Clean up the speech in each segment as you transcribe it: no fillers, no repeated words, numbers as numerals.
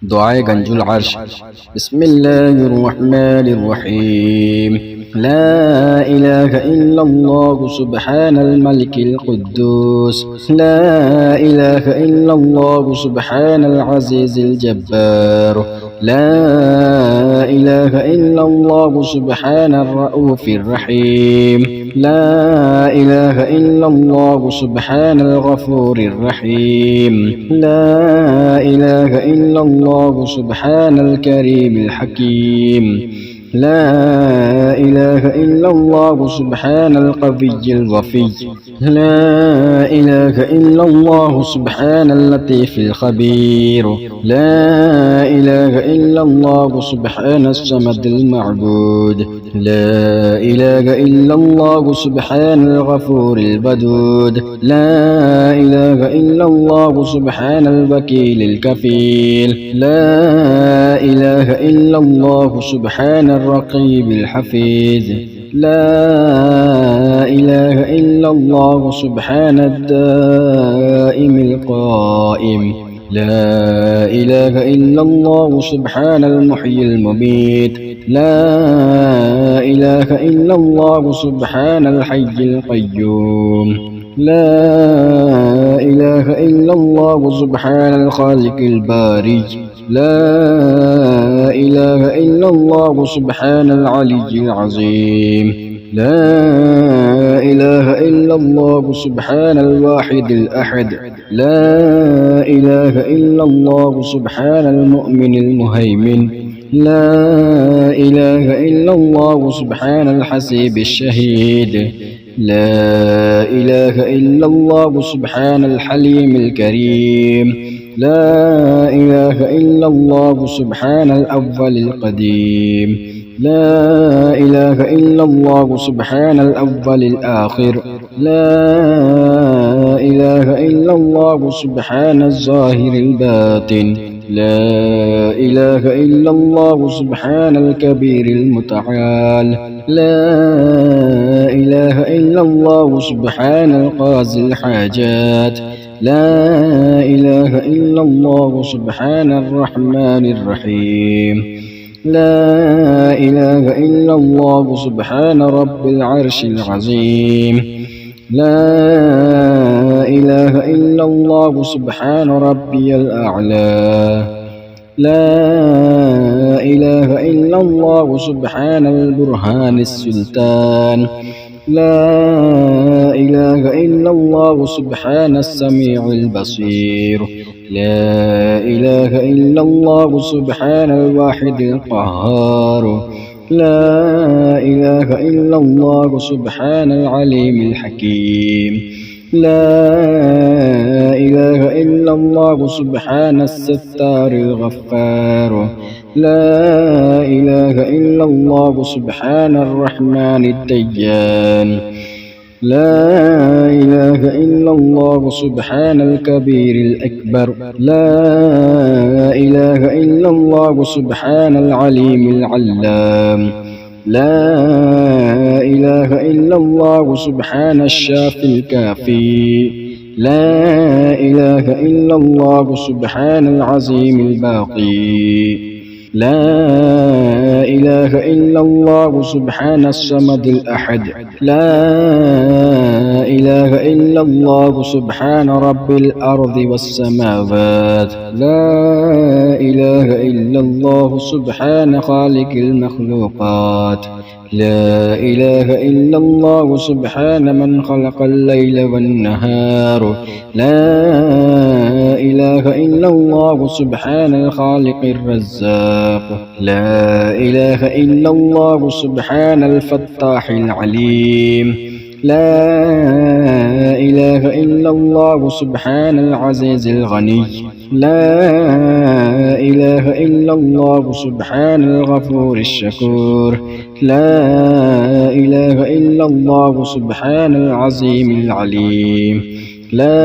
دعاء गंजुल अर्श। बिस्मिल्लाहिर्रहमानिर्रहीम। ला इलाहा इल्लल्लाहु सुब्हानल मलिकिल कुद्दूस। ला इलाहा इल्लल्लाहु सुब्हानल अज़ीज़िल जब्बार। ला इलाहा इल्लल्लाहु सुब्हानर रऊफ़िर रहीम। ला इलाहा इल्लल्लाहु सुब्हानल गफूरिर रहीम। ला इलाहा इल्लल्लाहु सुब्हानल करीमिल हकीम। ला इलाहा इल्लल्लाहु सुब्हानल क़विय्यिल वफ़ी। ला इलाहा इल्लल्लाहु सुब्हानल लतीफ़िल ख़बीर। ला इलाहा इल्लल्लाहु सुब्हानस समदिल मअबूद। ला इलाहा इल्लल्लाहु सुब्हानल गफूरिल वदूद। ला इलाहा इल्लल्लाहु सुब्हानल वकीलिल कफ़ील। ला इलाहा इल्लल्लाहु सुब्हानर रक़ीबिल हफ़ीज़। ला इलाहा इल्लल्लाहु सुब्हानद दाइमिल क़ाइम। ला इलाहा इल्लल्लाहु सुब्हानल मुह्यिल मुमीत। ला इलाहा इल्लल्लाहु सुब्हानल हय्यिल क़य्यूम। ला इलाहा इल्लल्लाहु सुब्हानल ख़ालिक़िल बारी। ला इलाहा इल्लल्लाहु सुब्हानल अलिय्यिल अज़ीम। ला इलाहा इल्लल्लाहु सुब्हानल वाहिदिल अहद। ला इलाहा इल्लल्लाहु सुब्हानल मुअमिनिल मुहैमिन। ला इलाहा इल्लल्लाहु सुब्हानल हसीबिश शहीद। ला इलाहा इल्लल्लाहु सुब्हानल हलीमिल करीम। ला इलाहा इल्लल्लाहु सुब्हानल अव्वलिल क़दीम। ला इलाहा इल्लल्लाहु सुब्हानल अव्वलिल आखिर। ला इलाहा इल्लल्लाहु सुब्हानज़ ज़ाहिरिल बातिन। ला इलाहा इल्लल्लाहु सुब्हानल कबीरिल मुतआल। ला इलाहा इल्लल्लाहु सुब्हानल क़ाज़िल हाजात। ला इलाहा इल्लल्लाहु सुब्हानर रहमानिर रहीम। ला इलाहा इल्लल्लाहु सुब्हान रब्बिल अर्शिल अज़ीम। ला इलाहा इल्लल्लाहु सुब्हान रब्बियल अअला। ला इलाहा इल्लल्लाहु सुब्हानल बुरहानिस सुल्तान। ला इलाहा इल्लल्लाहु सुब्हानस समीउल बसीर। ला इलाहा इल्लल्लाहु सुब्हानल वाहिदिल क़ह्हार। ला इलाहा इल्लल्लाहु सुब्हानल अलीमिल हकीम। ला इलाहा इल्लल्लाहु सुब्हानस सत्तारिल गफ़्फ़ार। ला इलाहा इल्लल्लाहु सुब्हानर रहमानिद दय्यान। ला इलाहा इल्लल्लाहु सुब्हानल कबीरिल अकबर। ला इलाहा इल्लल्लाहु सुब्हानल अलीमिल अल्लाम। ला इलाहा इल्लल्लाहु सुब्हानश शाफ़िल काफ़ी। ला इलाहा इल्लल्लाहु सुब्हानल अज़ीमिल बाक़ी। ला इलाहा इल्लल्लाहु सुब्हानस समदिल अहद। ला इलाहा इल्लल्लाहु सुब्हान रब्बिल अर्ज़ि वस्समावात। ला इलाहा इल्लल्लाहु सुब्हान ख़ालिक़िल मख़लूक़ात। ला इलाहा इल्लल्लाहु सुब्हान मन ख़लक़ल लैल वन्नहार। ला इलाहा इल्लल्लाहु सुब्हानल ख़ालिक़िर रज़्ज़ाक़। ला इलाहा इल्लल्लाहु सुब्हानल फ़त्ताहिल अलीम। ला इलाहा इल्लल्लाहु सुब्हानल अज़ीज़िल गनी। ला इलाहा इल्लल्लाहु सुब्हानल गफूरिश शकूर। ला इलाहा इल्लल्लाहु सुब्हानल अज़ीमिल अलीम। ला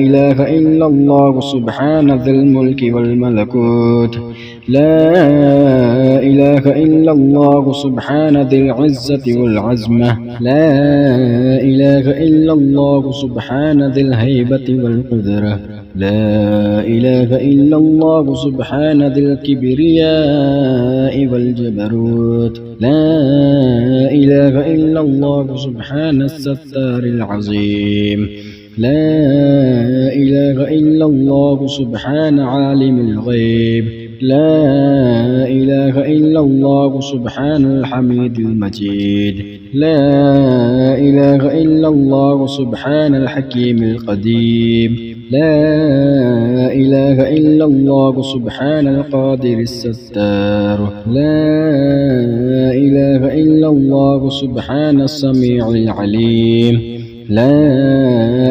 इलाहा इल्लल्लाहु सुब्हान ज़िल मुल्कि वल मलकूत। ला इलाहा इल्लल्लाहु सुब्हान ज़िल इज़्ज़ति वल अज़्मह। ला इलाहा इल्लल्लाहु सुब्हान ज़िल हैबति वल क़ुद्रह। لا إله إلا الله سبحان ذي الكبرياء والجبروت لا إله إلا الله سبحان الستار العظيم لا إله إلا الله سبحان عالم الغيب لا إله إلا الله سبحان الحميد المجيد لا إله إلا الله سبحان الحكيم القديم لا إله إلا الله سبحان القادر الستار لا إله إلا الله سبحان السميع العليم لا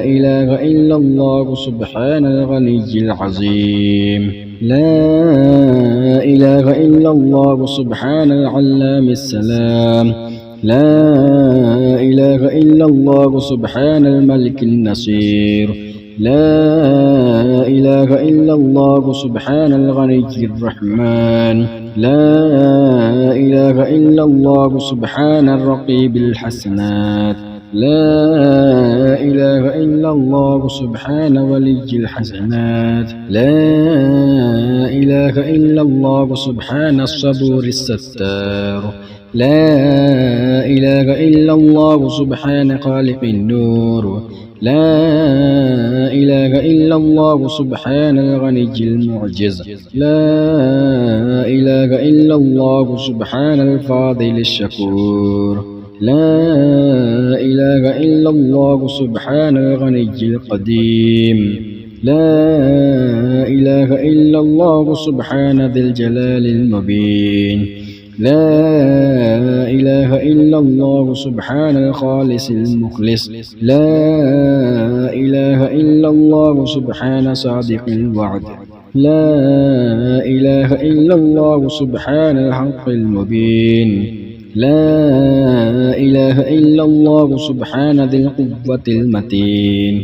إله إلا الله سبحان الغني العظيم لا إله إلا الله سبحان العلام السلام لا إله إلا الله سبحان الملك النصير لا إله إلا الله سبحان الغني الرحمن لا إله إلا الله سبحان الرقيب الحسنات لا إله إلا الله سبحان ولي الحسنات لا إله إلا الله سبحان الصبور الستار لا إله إلا الله سبحان خالق النور لا إله إلا الله سبحان الغني المعجز لا إله إلا الله سبحان الفاضل الشكور لا إله إلا الله سبحان الغني القديم لا إله إلا الله سبحان ذي الجلال المبين لا إله إلا الله سبحان الخالص المخلص لا إله إلا الله سبحان صادق الوعد لا إله إلا الله سبحان الحق المبين لا إله إلا الله سبحان ذي القوة المتين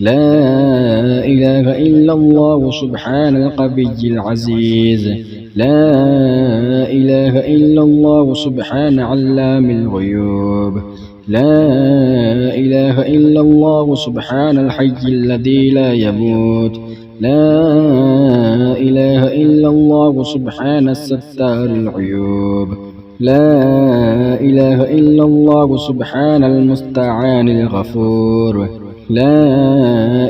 لا إله إلا الله سبحان القوي العزيز لا إله إلا الله سبحان علام الغيوب لا إله إلا الله سبحان الحي الذي لا يموت لا إله إلا الله سبحان الستار العيوب لا إله إلا الله سبحان المستعان الغفور لا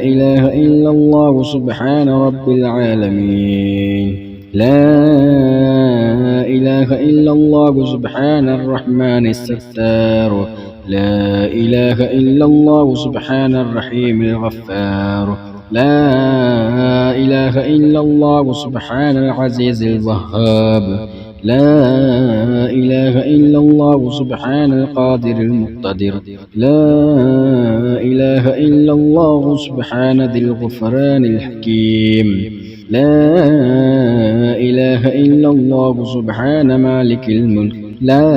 إله إلا الله سبحان رب العالمين لا إله إلا الله سبحان الرحمن الستار لا إله إلا الله سبحان الرحيم الغفار لا إله إلا الله سبحان العزيز الوهاب لا إله إلا الله سبحان القادر المقتدر لا إله إلا الله سبحان ذي الغفران الحكيم لا إله إلا الله سبحان مالك الملك لا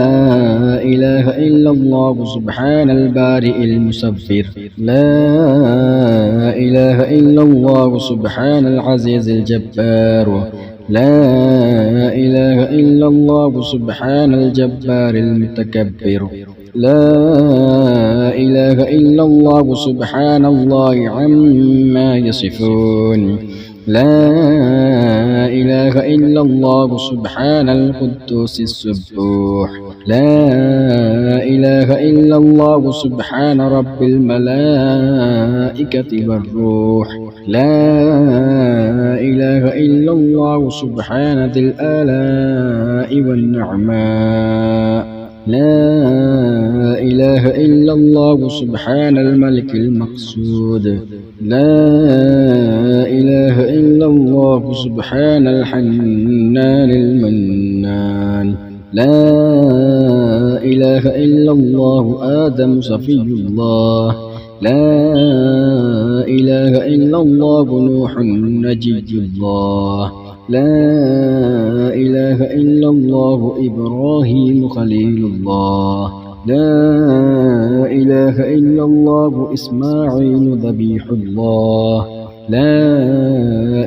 إله إلا الله سبحان البارئ المصور لا إله إلا الله سبحان العزيز الجبار لا إله إلا الله سبحان الجبار المتكبر لا إله إلا الله سبحان الله عما يصفون لا إله إلا الله سبحان القدوس السبوح لا إله إلا الله سبحان رب الملائكة والروح لا إله إلا الله سبحان ذي الآلاء والنعماء لا إله إلا الله سبحان الملك المقصود لا إله إلا الله سبحان الحنان المنان لا إله إلا الله آدم صفي الله لا إله إلا الله نوح نجي الله لا إله إلا الله إبراهيم خليل الله لا إله إلا الله إسماعيل ذبيح الله لا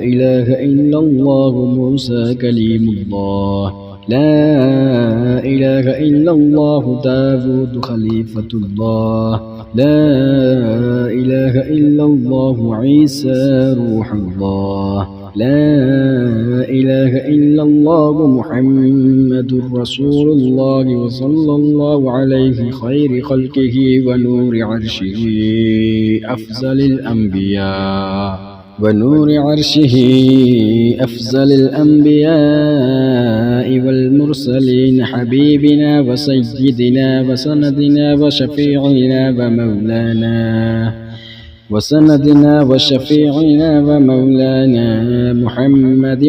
إله إلا الله موسى كليم الله لا إله إلا الله داود خليفة الله لا إله إلا الله عيسى روح الله لا إله إلا الله محمد رسول الله وصلى الله عليه خير خلقه ونور عرشه أفضل الأنبياء أفضل الأنبياء والمرسلين حبيبنا وسيدنا وسندنا وشفيعنا ومولانا محمد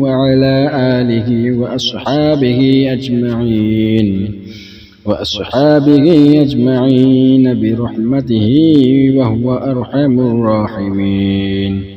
وعلى آله وأصحابه أجمعين برحمته وهو أرحم الراحمين.